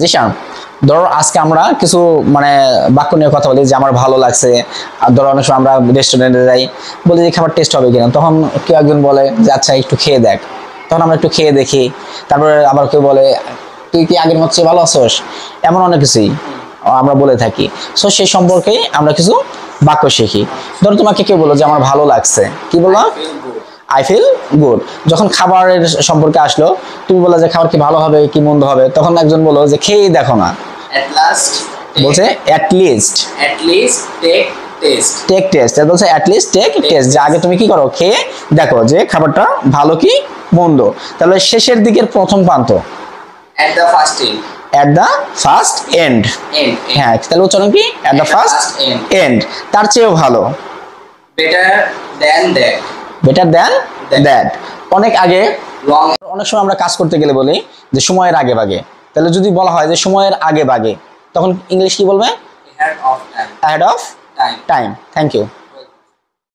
জিশান, ধরো আজকে আমরা কিছু মানে বাক্য নিয়ে কথা বলি যে আমার ভালো লাগছে। আর ধরো অনেক সময় আমরা রেস্টুরেন্টে যাই, বলি যে খাবার টেস্ট হবে কিনা, তখন কেউ একজন বলে যে আচ্ছা একটু খেয়ে দেখ। তখন আমরা একটু খেয়ে দেখি। তারপরে আবার কেউ বলে তুই কি আগের মতো ভালো আছোস, এমন অনেক কিছুই আমরা বলে থাকি। সো সেই সম্পর্কেই আমরা কিছু বাক্য শিখি। ধরো তোমাকে কেউ বলো যে আমার ভালো লাগছে, কি বলো? I feel good. যখন খাবারের সম্পর্কে আসলো, তুমি বলে যে খাবার কি ভালো হবে কি মন্দ হবে, তখন একজন বলো যে খেয়েই দেখো না। At last, বলছে at least take taste. Take taste, বলছে অ্যাট লিস্ট টেক টেস্ট, যে আগে তুমি কি করো, খেয়ে দেখো যে খাবারটা ভালো কি মন্দ। তাহলে শেষের দিকের প্রথম প্রান্ত, At the first end. At the first end. End. হ্যাঁ, তাহলে উচ্চারণ কি? অ্যাট দ্য ফার্স্ট এন্ড, তার চেয়েও ভালো। Better than that. Better than that, অনেক আগে। Wrong. অনেক সময় আমরা কাজ করতে গেলে বলি যে সময়ের আগে ভাগে। তাহলে যদি বলা হয় যে সময়ের আগে ভাগে, তখন ইংলিশ কি বলবে? Ahead of time. Ahead of Time. Time. Thank you.